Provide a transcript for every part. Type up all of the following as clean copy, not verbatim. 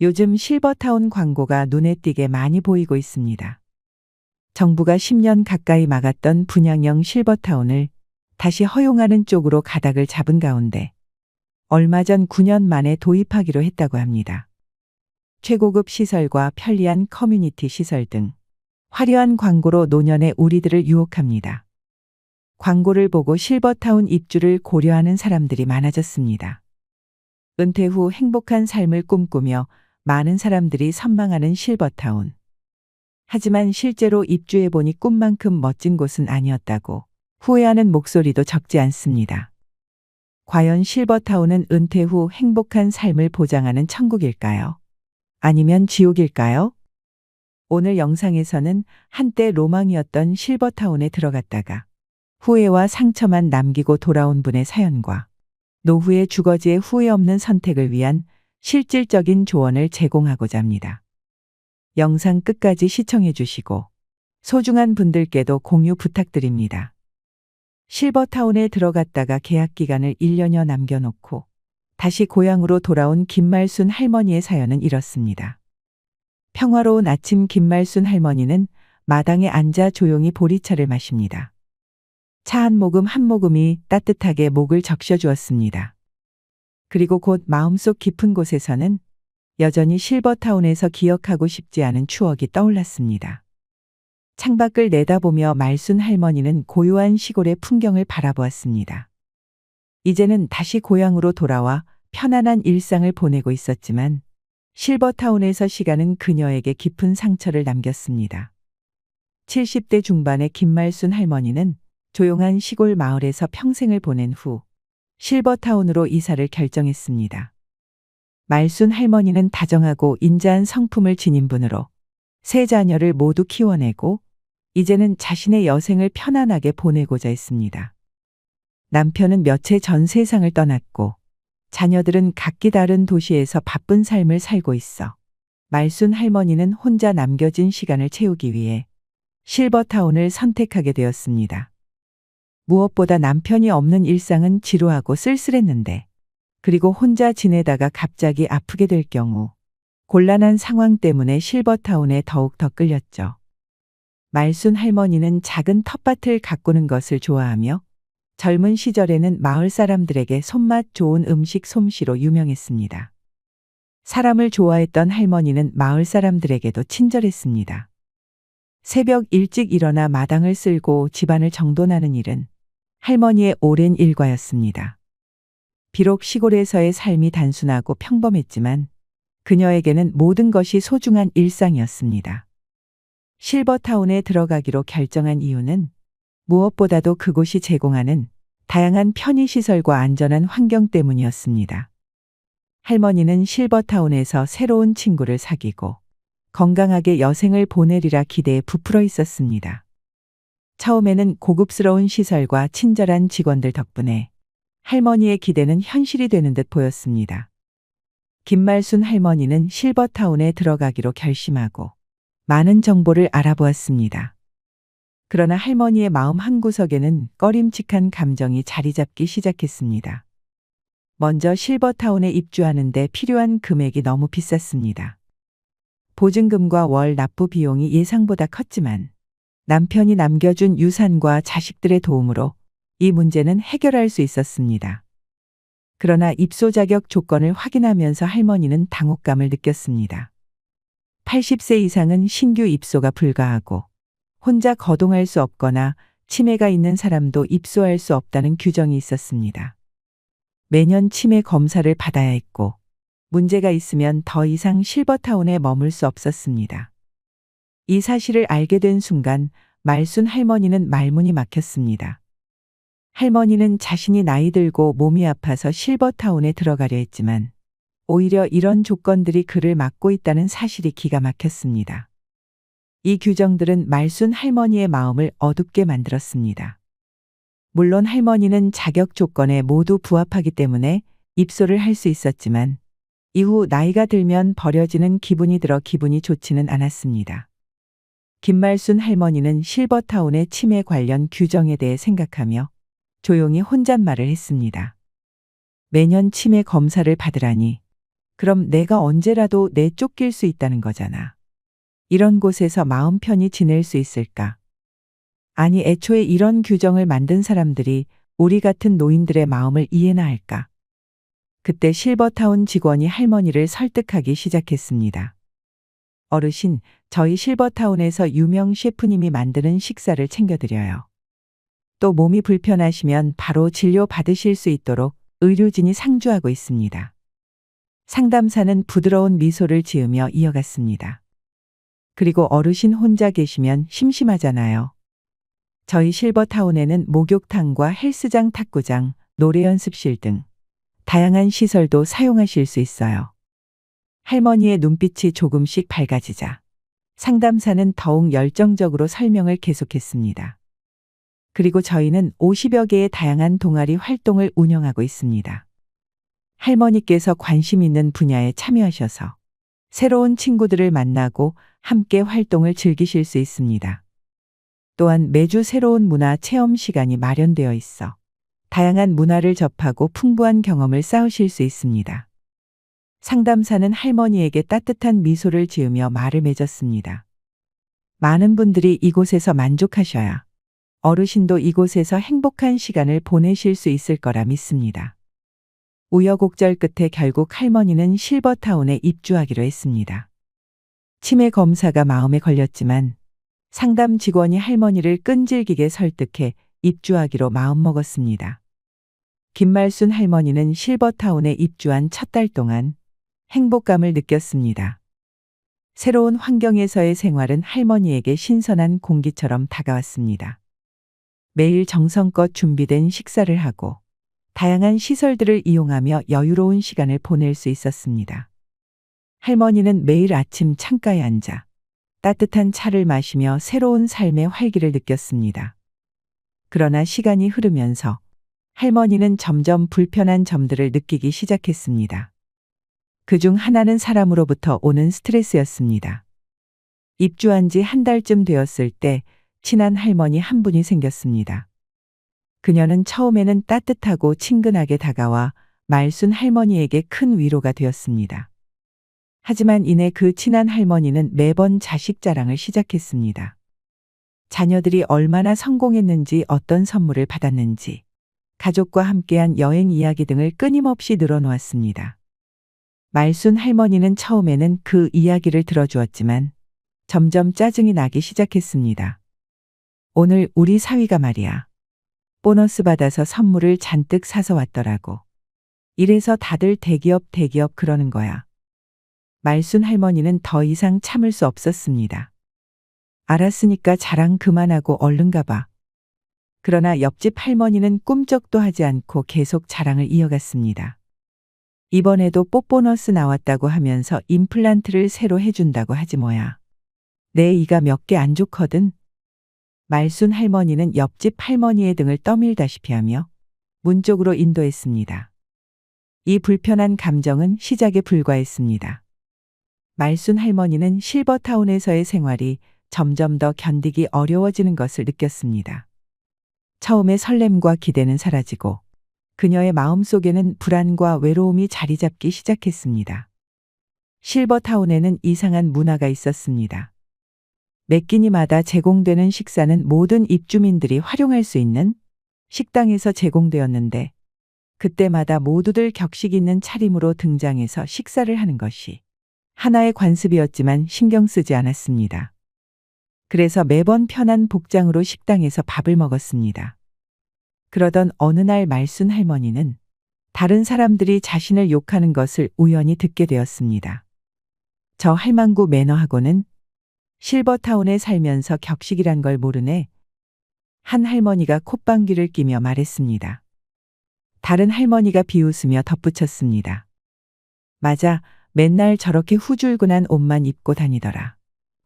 요즘 실버타운 광고가 눈에 띄게 많이 보이고 있습니다. 정부가 10년 가까이 막았던 분양형 실버타운을 다시 허용하는 쪽으로 가닥을 잡은 가운데 얼마 전 9년 만에 도입하기로 했다고 합니다. 최고급 시설과 편리한 커뮤니티 시설 등 화려한 광고로 노년의 우리들을 유혹합니다. 광고를 보고 실버타운 입주를 고려하는 사람들이 많아졌습니다. 은퇴 후 행복한 삶을 꿈꾸며 많은 사람들이 선망하는 실버타운. 하지만 실제로 입주해보니 꿈만큼 멋진 곳은 아니었다고 후회하는 목소리도 적지 않습니다. 과연 실버타운은 은퇴 후 행복한 삶을 보장하는 천국일까요? 아니면 지옥일까요? 오늘 영상에서는 한때 로망이었던 실버타운에 들어갔다가 후회와 상처만 남기고 돌아온 분의 사연과 노후의 주거지의 후회 없는 선택을 위한 실질적인 조언을 제공하고자 합니다. 영상 끝까지 시청해 주시고 소중한 분들께도 공유 부탁드립니다. 실버타운에 들어갔다가 계약 기간을 1년여 남겨놓고 다시 고향으로 돌아온 김말순 할머니의 사연은 이렇습니다. 평화로운 아침 김말순 할머니는 마당에 앉아 조용히 보리차를 마십니다. 차 한 모금이 따뜻하게 목을 적셔주었습니다. 그리고 곧 마음속 깊은 곳에서는 여전히 실버타운에서 기억하고 싶지 않은 추억이 떠올랐습니다. 창밖을 내다보며 말순 할머니는 고요한 시골의 풍경을 바라보았습니다. 이제는 다시 고향으로 돌아와 편안한 일상을 보내고 있었지만 실버타운에서 시간은 그녀에게 깊은 상처를 남겼습니다. 70대 중반의 김말순 할머니는 조용한 시골 마을에서 평생을 보낸 후 실버타운으로 이사를 결정했습니다. 말순 할머니는 다정하고 인자한 성품을 지닌 분으로 세 자녀를 모두 키워내고 이제는 자신의 여생을 편안하게 보내고자 했습니다. 남편은 몇 해 전 세상을 떠났고 자녀들은 각기 다른 도시에서 바쁜 삶을 살고 있어 말순 할머니는 혼자 남겨진 시간을 채우기 위해 실버타운을 선택하게 되었습니다. 무엇보다 남편이 없는 일상은 지루하고 쓸쓸했는데 그리고 혼자 지내다가 갑자기 아프게 될 경우 곤란한 상황 때문에 실버타운에 더욱 더 끌렸죠. 말순 할머니는 작은 텃밭을 가꾸는 것을 좋아하며 젊은 시절에는 마을 사람들에게 손맛 좋은 음식 솜씨로 유명했습니다. 사람을 좋아했던 할머니는 마을 사람들에게도 친절했습니다. 새벽 일찍 일어나 마당을 쓸고 집안을 정돈하는 일은 할머니의 오랜 일과였습니다. 비록 시골에서의 삶이 단순하고 평범했지만 그녀에게는 모든 것이 소중한 일상이었습니다. 실버타운에 들어가기로 결정한 이유는 무엇보다도 그곳이 제공하는 다양한 편의시설과 안전한 환경 때문이었습니다. 할머니는 실버타운에서 새로운 친구를 사귀고 건강하게 여생을 보내리라 기대에 부풀어 있었습니다. 처음에는 고급스러운 시설과 친절한 직원들 덕분에 할머니의 기대는 현실이 되는 듯 보였습니다. 김말순 할머니는 실버타운에 들어가기로 결심하고 많은 정보를 알아보았습니다. 그러나 할머니의 마음 한구석에는 꺼림칙한 감정이 자리 잡기 시작했습니다. 먼저 실버타운에 입주하는 데 필요한 금액이 너무 비쌌습니다. 보증금과 월 납부 비용이 예상보다 컸지만 남편이 남겨준 유산과 자식들의 도움으로 이 문제는 해결할 수 있었습니다. 그러나 입소 자격 조건을 확인하면서 할머니는 당혹감을 느꼈습니다. 80세 이상은 신규 입소가 불가하고 혼자 거동할 수 없거나 치매가 있는 사람도 입소할 수 없다는 규정이 있었습니다. 매년 치매 검사를 받아야 했고 문제가 있으면 더 이상 실버타운에 머물 수 없었습니다. 이 사실을 알게 된 순간 말순 할머니는 말문이 막혔습니다. 할머니는 자신이 나이 들고 몸이 아파서 실버타운에 들어가려 했지만 오히려 이런 조건들이 그를 막고 있다는 사실이 기가 막혔습니다. 이 규정들은 말순 할머니의 마음을 어둡게 만들었습니다. 물론 할머니는 자격 조건에 모두 부합하기 때문에 입소를 할 수 있었지만 이후 나이가 들면 버려지는 기분이 들어 기분이 좋지는 않았습니다. 김말순 할머니는 실버타운의 치매 관련 규정에 대해 생각하며 조용히 혼잣말을 했습니다. 매년 치매 검사를 받으라니 그럼 내가 언제라도 내쫓길 수 있다는 거잖아. 이런 곳에서 마음 편히 지낼 수 있을까? 아니, 애초에 이런 규정을 만든 사람들이 우리 같은 노인들의 마음을 이해나 할까? 그때 실버타운 직원이 할머니를 설득하기 시작했습니다. 어르신, 저희 실버타운에서 유명 셰프님이 만드는 식사를 챙겨드려요. 또 몸이 불편하시면 바로 진료 받으실 수 있도록 의료진이 상주하고 있습니다. 상담사는 부드러운 미소를 지으며 이어갔습니다. 그리고 어르신 혼자 계시면 심심하잖아요. 저희 실버타운에는 목욕탕과 헬스장, 탁구장, 노래 연습실 등 다양한 시설도 사용하실 수 있어요. 할머니의 눈빛이 조금씩 밝아지자 상담사는 더욱 열정적으로 설명을 계속했습니다. 그리고 저희는 50여 개의 다양한 동아리 활동을 운영하고 있습니다. 할머니께서 관심 있는 분야에 참여하셔서 새로운 친구들을 만나고 함께 활동을 즐기실 수 있습니다. 또한 매주 새로운 문화 체험 시간이 마련되어 있어 다양한 문화를 접하고 풍부한 경험을 쌓으실 수 있습니다. 상담사는 할머니에게 따뜻한 미소를 지으며 말을 맺었습니다. 많은 분들이 이곳에서 만족하셔야 어르신도 이곳에서 행복한 시간을 보내실 수 있을 거라 믿습니다. 우여곡절 끝에 결국 할머니는 실버타운에 입주하기로 했습니다. 치매 검사가 마음에 걸렸지만 상담 직원이 할머니를 끈질기게 설득해 입주하기로 마음먹었습니다. 김말순 할머니는 실버타운에 입주한 첫 달 동안 행복감을 느꼈습니다. 새로운 환경에서의 생활은 할머니에게 신선한 공기처럼 다가왔습니다. 매일 정성껏 준비된 식사를 하고 다양한 시설들을 이용하며 여유로운 시간을 보낼 수 있었습니다. 할머니는 매일 아침 창가에 앉아 따뜻한 차를 마시며 새로운 삶의 활기를 느꼈습니다. 그러나 시간이 흐르면서 할머니는 점점 불편한 점들을 느끼기 시작했습니다. 그중 하나는 사람으로부터 오는 스트레스였습니다. 입주한 지 한 달쯤 되었을 때 친한 할머니 한 분이 생겼습니다. 그녀는 처음에는 따뜻하고 친근하게 다가와 말순 할머니에게 큰 위로가 되었습니다. 하지만 이내 그 친한 할머니는 매번 자식 자랑을 시작했습니다. 자녀들이 얼마나 성공했는지, 어떤 선물을 받았는지, 가족과 함께한 여행 이야기 등을 끊임없이 늘어놓았습니다. 말순 할머니는 처음에는 그 이야기를 들어주었지만 점점 짜증이 나기 시작했습니다. 오늘 우리 사위가 말이야. 보너스 받아서 선물을 잔뜩 사서 왔더라고. 이래서 다들 대기업 그러는 거야. 말순 할머니는 더 이상 참을 수 없었습니다. 알았으니까 자랑 그만하고 얼른 가봐. 그러나 옆집 할머니는 꿈쩍도 하지 않고 계속 자랑을 이어갔습니다. 이번에도 뽀보너스 나왔다고 하면서 임플란트를 새로 해준다고 하지 뭐야. 내 이가 몇 개 안 좋거든. 말순 할머니는 옆집 할머니의 등을 떠밀다시피 하며 문 쪽으로 인도했습니다. 이 불편한 감정은 시작에 불과했습니다. 말순 할머니는 실버타운에서의 생활이 점점 더 견디기 어려워지는 것을 느꼈습니다. 처음에 설렘과 기대는 사라지고 그녀의 마음속에는 불안과 외로움이 자리 잡기 시작했습니다. 실버타운에는 이상한 문화가 있었습니다. 매 끼니마다 제공되는 식사는 모든 입주민들이 활용할 수 있는 식당에서 제공되었는데 그때마다 모두들 격식 있는 차림으로 등장해서 식사를 하는 것이 하나의 관습이었지만 신경 쓰지 않았습니다. 그래서 매번 편한 복장으로 식당에서 밥을 먹었습니다. 그러던 어느 날 말순 할머니는 다른 사람들이 자신을 욕하는 것을 우연히 듣게 되었습니다. 저 할망구 매너하고는 실버타운에 살면서 격식이란 걸 모르네. 한 할머니가 콧방귀를 끼며 말했습니다. 다른 할머니가 비웃으며 덧붙였습니다. 맞아, 맨날 저렇게 후줄근한 옷만 입고 다니더라.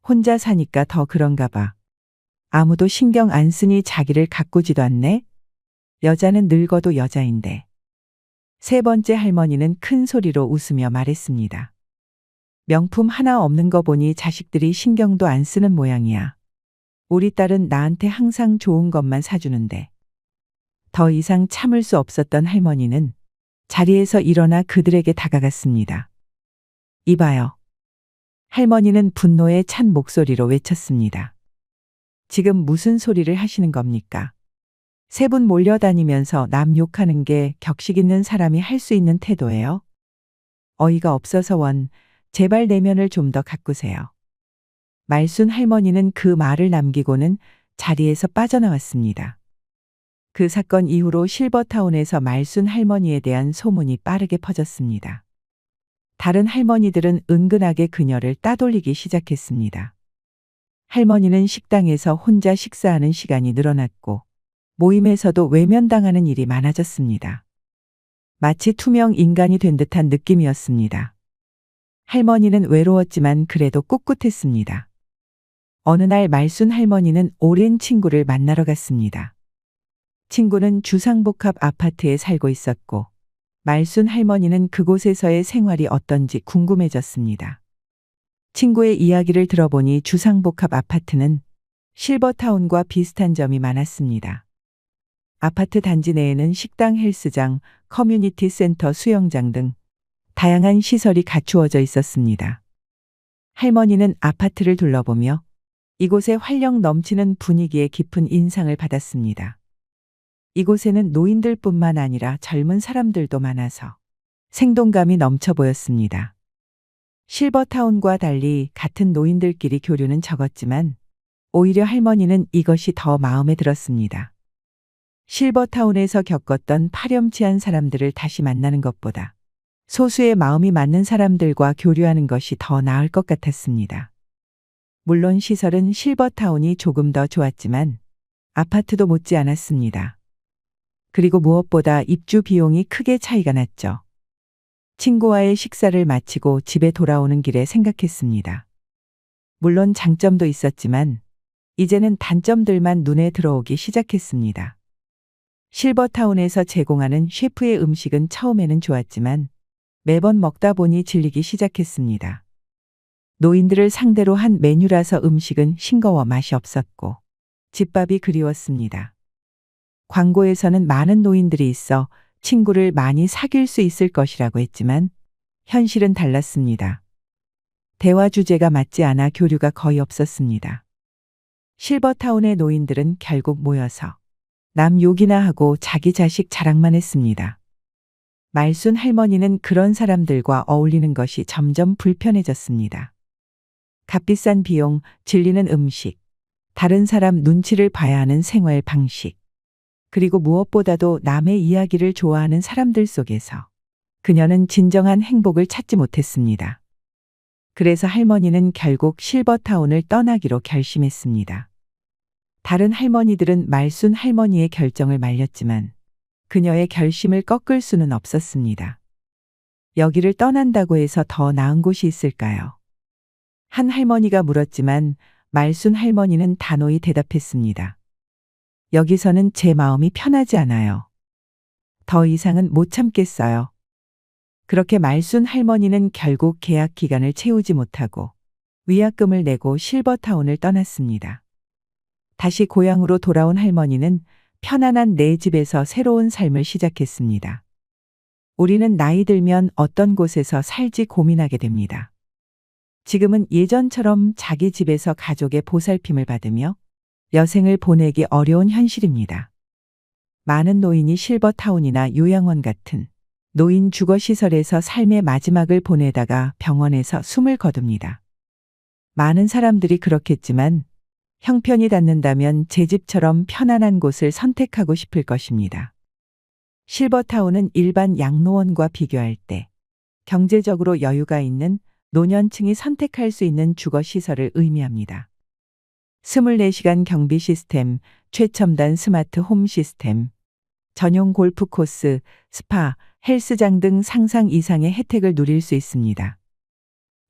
혼자 사니까 더 그런가 봐. 아무도 신경 안 쓰니 자기를 가꾸지도 않네. 여자는 늙어도 여자인데. 세 번째 할머니는 큰 소리로 웃으며 말했습니다. 명품 하나 없는 거 보니 자식들이 신경도 안 쓰는 모양이야. 우리 딸은 나한테 항상 좋은 것만 사주는데. 더 이상 참을 수 없었던 할머니는 자리에서 일어나 그들에게 다가갔습니다. 이봐요. 할머니는 분노에 찬 목소리로 외쳤습니다. 지금 무슨 소리를 하시는 겁니까? 세 분 몰려다니면서 남 욕하는 게 격식 있는 사람이 할 수 있는 태도예요? 어이가 없어서 제발 내면을 좀 더 가꾸세요. 말순 할머니는 그 말을 남기고는 자리에서 빠져나왔습니다. 그 사건 이후로 실버타운에서 말순 할머니에 대한 소문이 빠르게 퍼졌습니다. 다른 할머니들은 은근하게 그녀를 따돌리기 시작했습니다. 할머니는 식당에서 혼자 식사하는 시간이 늘어났고 모임에서도 외면당하는 일이 많아졌습니다. 마치 투명 인간이 된 듯한 느낌이었습니다. 할머니는 외로웠지만 그래도 꿋꿋했습니다. 어느 날 말순 할머니는 오랜 친구를 만나러 갔습니다. 친구는 주상복합 아파트에 살고 있었고 말순 할머니는 그곳에서의 생활이 어떤지 궁금해졌습니다. 친구의 이야기를 들어보니 주상복합 아파트는 실버타운과 비슷한 점이 많았습니다. 아파트 단지 내에는 식당, 헬스장, 커뮤니티 센터, 수영장 등 다양한 시설이 갖추어져 있었습니다. 할머니는 아파트를 둘러보며 이곳의 활력 넘치는 분위기에 깊은 인상을 받았습니다. 이곳에는 노인들뿐만 아니라 젊은 사람들도 많아서 생동감이 넘쳐 보였습니다. 실버타운과 달리 같은 노인들끼리 교류는 적었지만 오히려 할머니는 이것이 더 마음에 들었습니다. 실버타운에서 겪었던 파렴치한 사람들을 다시 만나는 것보다 소수의 마음이 맞는 사람들과 교류하는 것이 더 나을 것 같았습니다. 물론 시설은 실버타운이 조금 더 좋았지만 아파트도 못지 않았습니다. 그리고 무엇보다 입주 비용이 크게 차이가 났죠. 친구와의 식사를 마치고 집에 돌아오는 길에 생각했습니다. 물론 장점도 있었지만 이제는 단점들만 눈에 들어오기 시작했습니다. 실버타운에서 제공하는 셰프의 음식은 처음에는 좋았지만 매번 먹다 보니 질리기 시작했습니다. 노인들을 상대로 한 메뉴라서 음식은 싱거워 맛이 없었고 집밥이 그리웠습니다. 광고에서는 많은 노인들이 있어 친구를 많이 사귈 수 있을 것이라고 했지만 현실은 달랐습니다. 대화 주제가 맞지 않아 교류가 거의 없었습니다. 실버타운의 노인들은 결국 모여서 남 욕이나 하고 자기 자식 자랑만 했습니다. 말순 할머니는 그런 사람들과 어울리는 것이 점점 불편해졌습니다. 값비싼 비용, 질리는 음식, 다른 사람 눈치를 봐야 하는 생활 방식, 그리고 무엇보다도 남의 이야기를 좋아하는 사람들 속에서 그녀는 진정한 행복을 찾지 못했습니다. 그래서 할머니는 결국 실버타운을 떠나기로 결심했습니다. 다른 할머니들은 말순 할머니의 결정을 말렸지만 그녀의 결심을 꺾을 수는 없었습니다. 여기를 떠난다고 해서 더 나은 곳이 있을까요? 한 할머니가 물었지만 말순 할머니는 단호히 대답했습니다. 여기서는 제 마음이 편하지 않아요. 더 이상은 못 참겠어요. 그렇게 말순 할머니는 결국 계약 기간을 채우지 못하고 위약금을 내고 실버타운을 떠났습니다. 다시 고향으로 돌아온 할머니는 편안한 내 집에서 새로운 삶을 시작했습니다. 우리는 나이 들면 어떤 곳에서 살지 고민하게 됩니다. 지금은 예전처럼 자기 집에서 가족의 보살핌을 받으며 여생을 보내기 어려운 현실입니다. 많은 노인이 실버타운이나 요양원 같은 노인 주거시설에서 삶의 마지막을 보내다가 병원에서 숨을 거둡니다. 많은 사람들이 그렇겠지만 형편이 닿는다면 제 집처럼 편안한 곳을 선택하고 싶을 것입니다. 실버타운은 일반 양로원과 비교할 때 경제적으로 여유가 있는 노년층이 선택할 수 있는 주거시설을 의미합니다. 24시간 경비 시스템, 최첨단 스마트 홈 시스템, 전용 골프 코스, 스파, 헬스장 등 상상 이상의 혜택을 누릴 수 있습니다.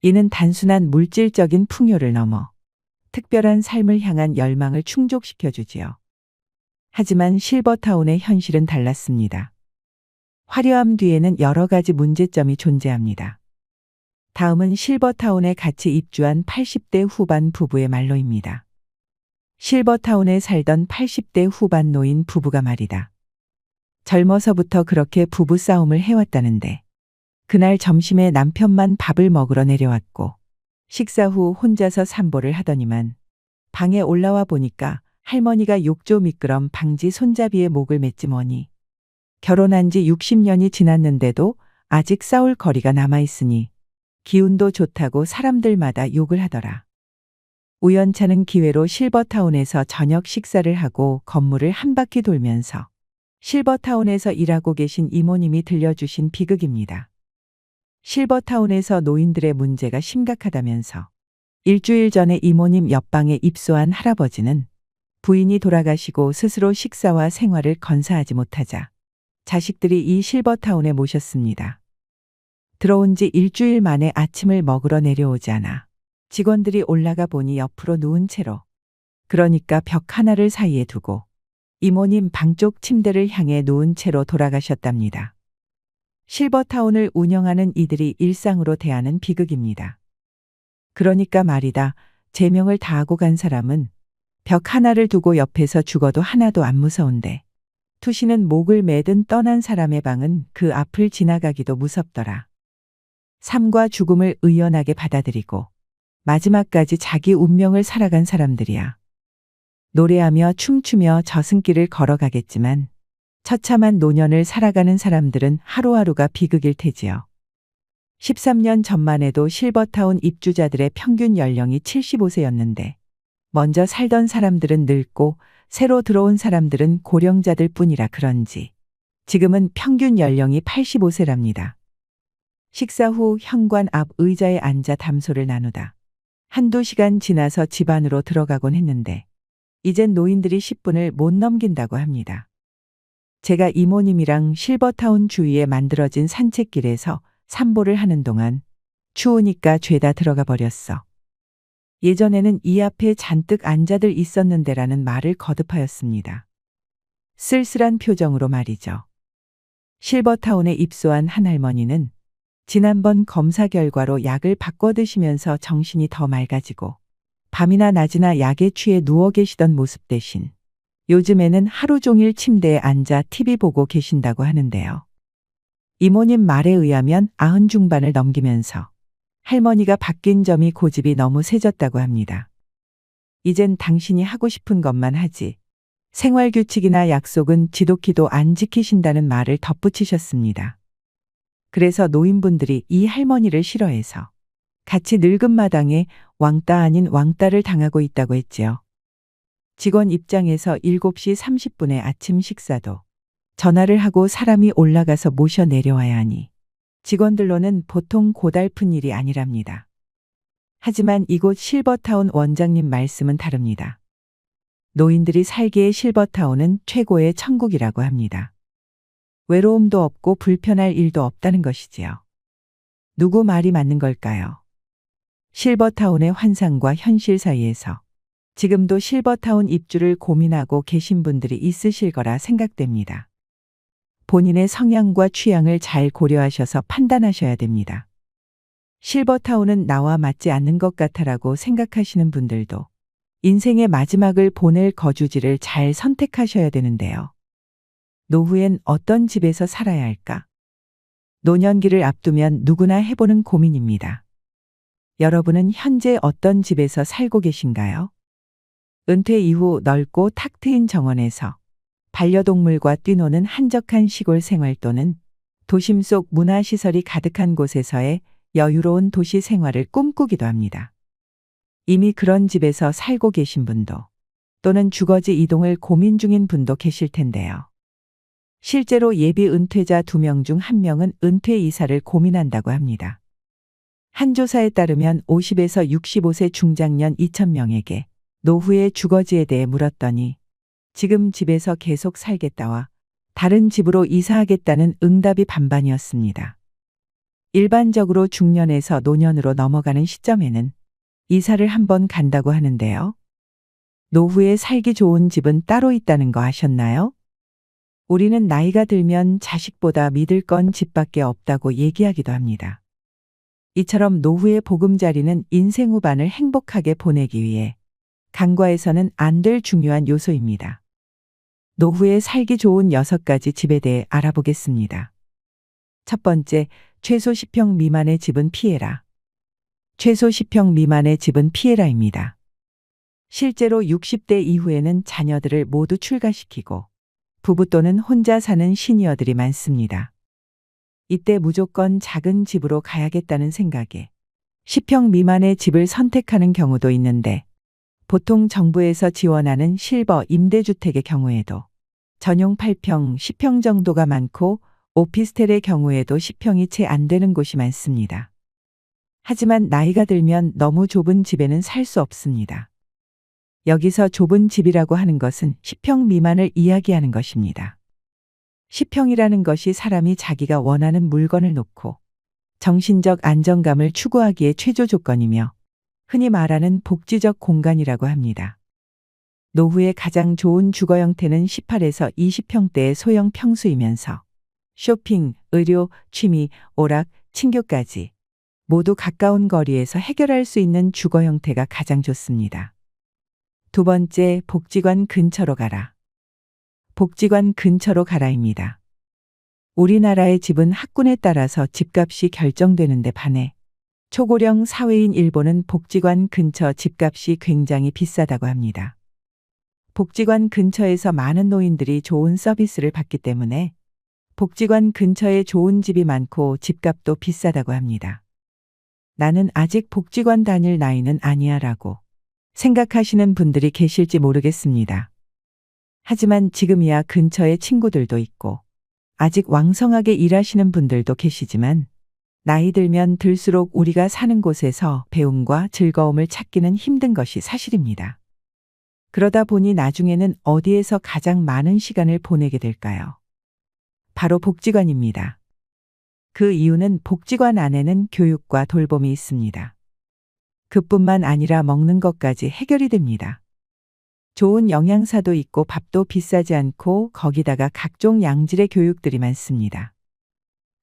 이는 단순한 물질적인 풍요를 넘어 특별한 삶을 향한 열망을 충족시켜주지요. 하지만 실버타운의 현실은 달랐습니다. 화려함 뒤에는 여러 가지 문제점이 존재합니다. 다음은 실버타운에 같이 입주한 80대 후반 부부의 말로입니다. 실버타운에 살던 80대 후반 노인 부부가 말이다. 젊어서부터 그렇게 부부싸움을 해왔다는데 그날 점심에 남편만 밥을 먹으러 내려왔고 식사 후 혼자서 산보를 하더니만 방에 올라와 보니까 할머니가 욕조 미끄럼 방지 손잡이에 목을 맸지 뭐니. 결혼한 지 60년이 지났는데도 아직 싸울 거리가 남아있으니 기운도 좋다고 사람들마다 욕을 하더라. 우연찮은 기회로 실버타운에서 저녁 식사를 하고 건물을 한 바퀴 돌면서 실버타운에서 일하고 계신 이모님이 들려주신 비극입니다. 실버타운에서 노인들의 문제가 심각하다면서 일주일 전에 이모님 옆방에 입소한 할아버지는 부인이 돌아가시고 스스로 식사와 생활을 건사하지 못하자 자식들이 이 실버타운에 모셨습니다. 들어온 지 일주일 만에 아침을 먹으러 내려오지 않아 직원들이 올라가 보니 옆으로 누운 채로, 그러니까 벽 하나를 사이에 두고 이모님 방 쪽 침대를 향해 누운 채로 돌아가셨답니다. 실버타운을 운영하는 이들이 일상으로 대하는 비극입니다. 그러니까 말이다, 제명을 다하고 간 사람은 벽 하나를 두고 옆에서 죽어도 하나도 안 무서운데 투시는 목을 매든 떠난 사람의 방은 그 앞을 지나가기도 무섭더라. 삶과 죽음을 의연하게 받아들이고 마지막까지 자기 운명을 살아간 사람들이야. 노래하며 춤추며 저승길을 걸어가겠지만 처참한 노년을 살아가는 사람들은 하루하루가 비극일 테지요. 13년 전만 해도 실버타운 입주자들의 평균 연령이 75세였는데 먼저 살던 사람들은 늙고 새로 들어온 사람들은 고령자들 뿐이라 그런지 지금은 평균 연령이 85세랍니다. 식사 후 현관 앞 의자에 앉아 담소를 나누다 한두 시간 지나서 집 안으로 들어가곤 했는데 이젠 노인들이 10분을 못 넘긴다고 합니다. 제가 이모님이랑 실버타운 주위에 만들어진 산책길에서 산보를 하는 동안 추우니까 죄다 들어가 버렸어. 예전에는 이 앞에 잔뜩 앉아들 있었는데라는 말을 거듭하였습니다. 쓸쓸한 표정으로 말이죠. 실버타운에 입소한 한 할머니는 지난번 검사 결과로 약을 바꿔 드시면서 정신이 더 맑아지고 밤이나 낮이나 약에 취해 누워 계시던 모습 대신 요즘에는 하루 종일 침대에 앉아 TV 보고 계신다고 하는데요. 이모님 말에 의하면 90 중반을 넘기면서 할머니가 바뀐 점이 고집이 너무 세졌다고 합니다. 이젠 당신이 하고 싶은 것만 하지. 생활규칙이나 약속은 지독히도 안 지키신다는 말을 덧붙이셨습니다. 그래서 노인분들이 이 할머니를 싫어해서 같이 늙은 마당에 왕따 아닌 왕따를 당하고 있다고 했지요. 직원 입장에서 7시 30분에 아침 식사도 전화를 하고 사람이 올라가서 모셔 내려와야 하니 직원들로는 보통 고달픈 일이 아니랍니다. 하지만 이곳 실버타운 원장님 말씀은 다릅니다. 노인들이 살기에 실버타운은 최고의 천국이라고 합니다. 외로움도 없고 불편할 일도 없다는 것이지요. 누구 말이 맞는 걸까요? 실버타운의 환상과 현실 사이에서 지금도 실버타운 입주를 고민하고 계신 분들이 있으실 거라 생각됩니다. 본인의 성향과 취향을 잘 고려하셔서 판단하셔야 됩니다. 실버타운은 나와 맞지 않는 것 같아라고 생각하시는 분들도 인생의 마지막을 보낼 거주지를 잘 선택하셔야 되는데요. 노후엔 어떤 집에서 살아야 할까? 노년기를 앞두면 누구나 해보는 고민입니다. 여러분은 현재 어떤 집에서 살고 계신가요? 은퇴 이후 넓고 탁 트인 정원에서 반려동물과 뛰노는 한적한 시골 생활 또는 도심 속 문화시설이 가득한 곳에서의 여유로운 도시 생활을 꿈꾸기도 합니다. 이미 그런 집에서 살고 계신 분도 또는 주거지 이동을 고민 중인 분도 계실 텐데요. 실제로 예비 은퇴자 2명 중 1명은 은퇴 이사를 고민한다고 합니다. 한 조사에 따르면 50에서 65세 중장년 2,000명에게 노후의 주거지에 대해 물었더니 지금 집에서 계속 살겠다와 다른 집으로 이사하겠다는 응답이 반반이었습니다. 일반적으로 중년에서 노년으로 넘어가는 시점에는 이사를 한번 간다고 하는데요. 노후에 살기 좋은 집은 따로 있다는 거 아셨나요? 우리는 나이가 들면 자식보다 믿을 건 집밖에 없다고 얘기하기도 합니다. 이처럼 노후의 보금자리는 인생 후반을 행복하게 보내기 위해 간과해서는 안 될 중요한 요소입니다. 노후에 살기 좋은 6가지 집에 대해 알아보겠습니다. 첫 번째, 최소 10평 미만의 집은 피해라. 최소 10평 미만의 집은 피해라입니다. 실제로 60대 이후에는 자녀들을 모두 출가시키고 부부 또는 혼자 사는 시니어들이 많습니다. 이때 무조건 작은 집으로 가야겠다는 생각에 10평 미만의 집을 선택하는 경우도 있는데, 보통 정부에서 지원하는 실버 임대주택의 경우에도 전용 8평, 10평 정도가 많고 오피스텔의 경우에도 10평이 채 안 되는 곳이 많습니다. 하지만 나이가 들면 너무 좁은 집에는 살 수 없습니다. 여기서 좁은 집이라고 하는 것은 10평 미만을 이야기하는 것입니다. 10평이라는 것이 사람이 자기가 원하는 물건을 놓고 정신적 안정감을 추구하기에 최저 조건이며 흔히 말하는 복지적 공간이라고 합니다. 노후의 가장 좋은 주거 형태는 18에서 20평대의 소형 평수이면서 쇼핑, 의료, 취미, 오락, 친교까지 모두 가까운 거리에서 해결할 수 있는 주거 형태가 가장 좋습니다. 두 번째, 복지관 근처로 가라. 복지관 근처로 가라입니다. 우리나라의 집은 학군에 따라서 집값이 결정되는데 반해 초고령 사회인 일본은 복지관 근처 집값이 굉장히 비싸다고 합니다. 복지관 근처에서 많은 노인들이 좋은 서비스를 받기 때문에 복지관 근처에 좋은 집이 많고 집값도 비싸다고 합니다. 나는 아직 복지관 다닐 나이는 아니야 라고 생각하시는 분들이 계실지 모르겠습니다. 하지만 지금이야 근처에 친구들도 있고 아직 왕성하게 일하시는 분들도 계시지만, 나이 들면 들수록 우리가 사는 곳에서 배움과 즐거움을 찾기는 힘든 것이 사실입니다. 그러다 보니 나중에는 어디에서 가장 많은 시간을 보내게 될까요? 바로 복지관입니다. 그 이유는 복지관 안에는 교육과 돌봄이 있습니다. 그뿐만 아니라 먹는 것까지 해결이 됩니다. 좋은 영양사도 있고 밥도 비싸지 않고 거기다가 각종 양질의 교육들이 많습니다.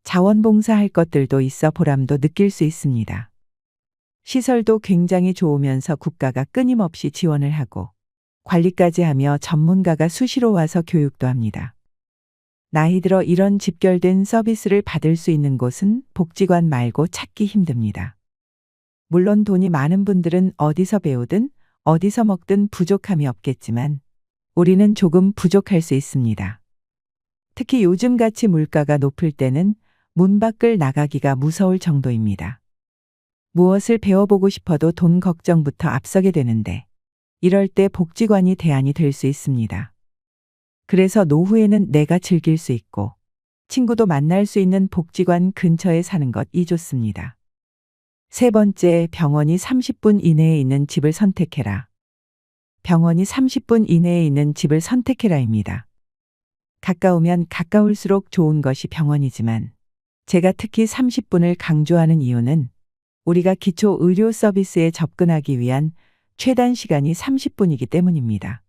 자원봉사할 것들도 있어 보람도 느낄 수 있습니다. 시설도 굉장히 좋으면서 국가가 끊임없이 지원을 하고 관리까지 하며 전문가가 수시로 와서 교육도 합니다. 나이 들어 이런 집결된 서비스를 받을 수 있는 곳은 복지관 말고 찾기 힘듭니다. 물론 돈이 많은 분들은 어디서 배우든 어디서 먹든 부족함이 없겠지만 우리는 조금 부족할 수 있습니다. 특히 요즘같이 물가가 높을 때는 문 밖을 나가기가 무서울 정도입니다. 무엇을 배워보고 싶어도 돈 걱정부터 앞서게 되는데, 이럴 때 복지관이 대안이 될 수 있습니다. 그래서 노후에는 내가 즐길 수 있고 친구도 만날 수 있는 복지관 근처에 사는 것이 좋습니다. 세 번째, 병원이 30분 이내에 있는 집을 선택해라. 병원이 30분 이내에 있는 집을 선택해라입니다. 가까우면 가까울수록 좋은 것이 병원이지만 제가 특히 30분을 강조하는 이유는 우리가 기초 의료 서비스에 접근하기 위한 최단 시간이 30분이기 때문입니다.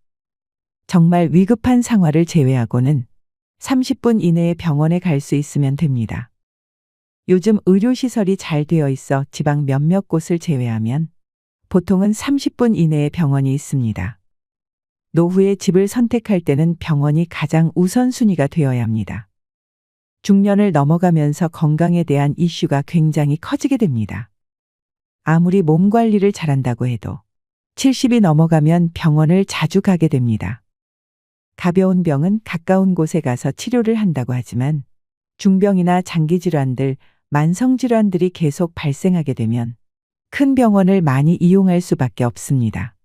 정말 위급한 상황을 제외하고는 30분 이내에 병원에 갈 수 있으면 됩니다. 요즘 의료시설이 잘 되어 있어 지방 몇몇 곳을 제외하면 보통은 30분 이내에 병원이 있습니다. 노후에 집을 선택할 때는 병원이 가장 우선순위가 되어야 합니다. 중년을 넘어가면서 건강에 대한 이슈가 굉장히 커지게 됩니다. 아무리 몸 관리를 잘한다고 해도 70이 넘어가면 병원을 자주 가게 됩니다. 가벼운 병은 가까운 곳에 가서 치료를 한다고 하지만 중병이나 장기질환들, 만성질환들이 계속 발생하게 되면 큰 병원을 많이 이용할 수밖에 없습니다.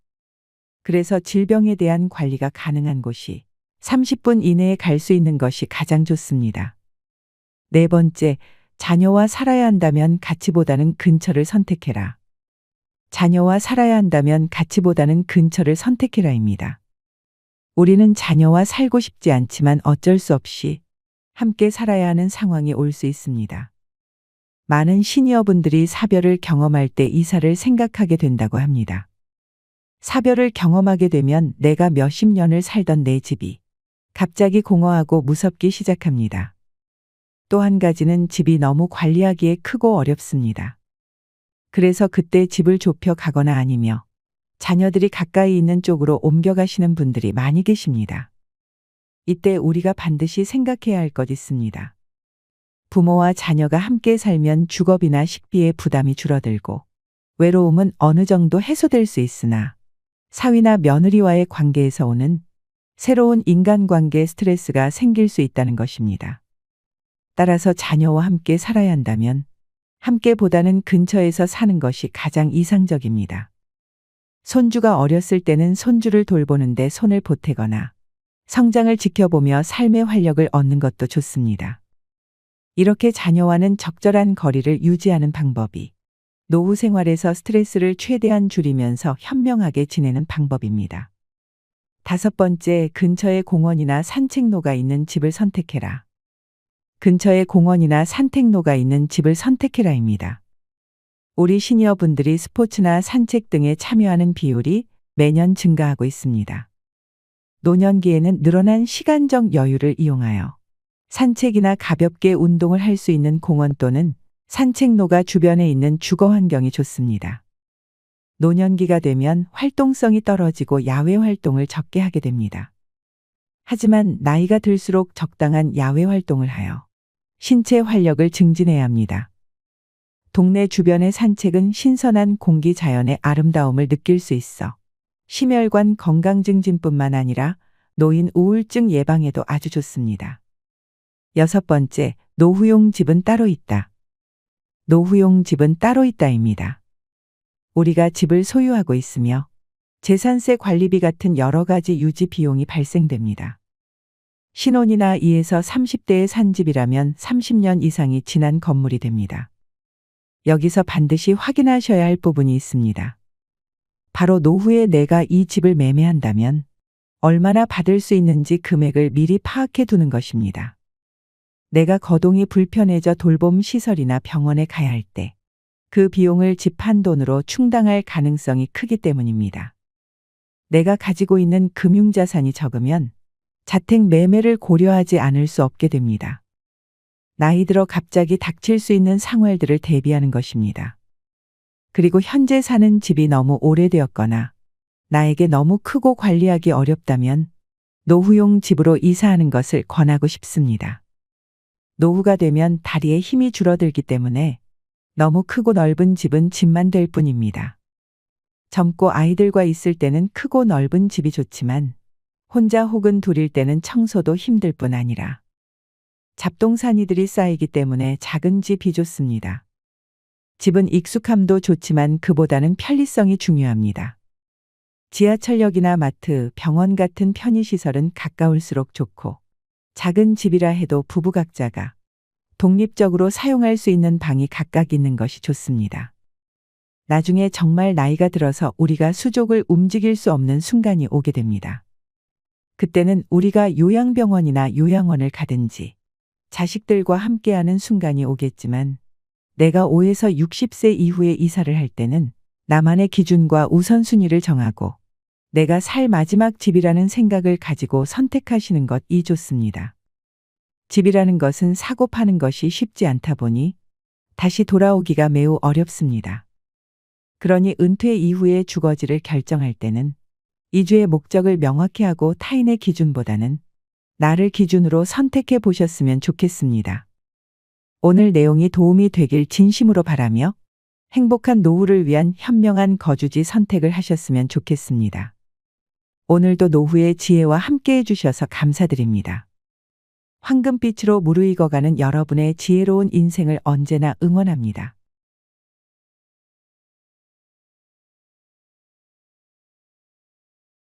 그래서 질병에 대한 관리가 가능한 곳이 30분 이내에 갈 수 있는 것이 가장 좋습니다. 네 번째, 자녀와 살아야 한다면 가치보다는 근처를 선택해라. 자녀와 살아야 한다면 가치보다는 근처를 선택해라입니다. 우리는 자녀와 살고 싶지 않지만 어쩔 수 없이 함께 살아야 하는 상황이 올 수 있습니다. 많은 시니어분들이 사별을 경험할 때 이사를 생각하게 된다고 합니다. 사별을 경험하게 되면 내가 몇십 년을 살던 내 집이 갑자기 공허하고 무섭기 시작합니다. 또 한 가지는 집이 너무 관리하기에 크고 어렵습니다. 그래서 그때 집을 좁혀 가거나 아니며 자녀들이 가까이 있는 쪽으로 옮겨가시는 분들이 많이 계십니다. 이때 우리가 반드시 생각해야 할 것 있습니다. 부모와 자녀가 함께 살면 주거비나 식비의 부담이 줄어들고 외로움은 어느 정도 해소될 수 있으나 사위나 며느리와의 관계에서 오는 새로운 인간관계 스트레스가 생길 수 있다는 것입니다. 따라서 자녀와 함께 살아야 한다면 함께보다는 근처에서 사는 것이 가장 이상적입니다. 손주가 어렸을 때는 손주를 돌보는데 손을 보태거나 성장을 지켜보며 삶의 활력을 얻는 것도 좋습니다. 이렇게 자녀와는 적절한 거리를 유지하는 방법이 노후 생활에서 스트레스를 최대한 줄이면서 현명하게 지내는 방법입니다. 5번째, 근처에 공원이나 산책로가 있는 집을 선택해라. 근처에 공원이나 산책로가 있는 집을 선택해라입니다. 우리 시니어분들이 스포츠나 산책 등에 참여하는 비율이 매년 증가하고 있습니다. 노년기에는 늘어난 시간적 여유를 이용하여 산책이나 가볍게 운동을 할 수 있는 공원 또는 산책로가 주변에 있는 주거 환경이 좋습니다. 노년기가 되면 활동성이 떨어지고 야외 활동을 적게 하게 됩니다. 하지만 나이가 들수록 적당한 야외 활동을 하여 신체 활력을 증진해야 합니다. 동네 주변의 산책은 신선한 공기 자연의 아름다움을 느낄 수 있어 심혈관 건강 증진뿐만 아니라 노인 우울증 예방에도 아주 좋습니다. 6번째, 노후용 집은 따로 있다. 노후용 집은 따로 있다입니다. 우리가 집을 소유하고 있으며 재산세 관리비 같은 여러 가지 유지 비용이 발생됩니다. 신혼이나 2에서 30대에 산 집이라면 30년 이상이 지난 건물이 됩니다. 여기서 반드시 확인하셔야 할 부분이 있습니다. 바로 노후에 내가 이 집을 매매한다면 얼마나 받을 수 있는지 금액을 미리 파악해 두는 것입니다. 내가 거동이 불편해져 돌봄 시설이나 병원에 가야 할 때 그 비용을 집 한 돈으로 충당할 가능성이 크기 때문입니다. 내가 가지고 있는 금융자산이 적으면 자택 매매를 고려하지 않을 수 없게 됩니다. 나이 들어 갑자기 닥칠 수 있는 상황들을 대비하는 것입니다. 그리고 현재 사는 집이 너무 오래되었거나 나에게 너무 크고 관리하기 어렵다면 노후용 집으로 이사하는 것을 권하고 싶습니다. 노후가 되면 다리에 힘이 줄어들기 때문에 너무 크고 넓은 집은 집만 될 뿐입니다. 젊고 아이들과 있을 때는 크고 넓은 집이 좋지만 혼자 혹은 둘일 때는 청소도 힘들 뿐 아니라 잡동사니들이 쌓이기 때문에 작은 집이 좋습니다. 집은 익숙함도 좋지만 그보다는 편리성이 중요합니다. 지하철역이나 마트, 병원 같은 편의시설은 가까울수록 좋고 작은 집이라 해도 부부 각자가 독립적으로 사용할 수 있는 방이 각각 있는 것이 좋습니다. 나중에 정말 나이가 들어서 우리가 수족을 움직일 수 없는 순간이 오게 됩니다. 그때는 우리가 요양병원이나 요양원을 가든지 자식들과 함께하는 순간이 오겠지만 내가 5에서 60세 이후에 이사를 할 때는 나만의 기준과 우선순위를 정하고 내가 살 마지막 집이라는 생각을 가지고 선택하시는 것이 좋습니다. 집이라는 것은 사고 파는 것이 쉽지 않다 보니 다시 돌아오기가 매우 어렵습니다. 그러니 은퇴 이후에 주거지를 결정할 때는 이주의 목적을 명확히 하고 타인의 기준보다는 나를 기준으로 선택해 보셨으면 좋겠습니다. 오늘 내용이 도움이 되길 진심으로 바라며 행복한 노후를 위한 현명한 거주지 선택을 하셨으면 좋겠습니다. 오늘도 노후의 지혜와 함께 해주셔서 감사드립니다. 황금빛으로 무르익어가는 여러분의 지혜로운 인생을 언제나 응원합니다.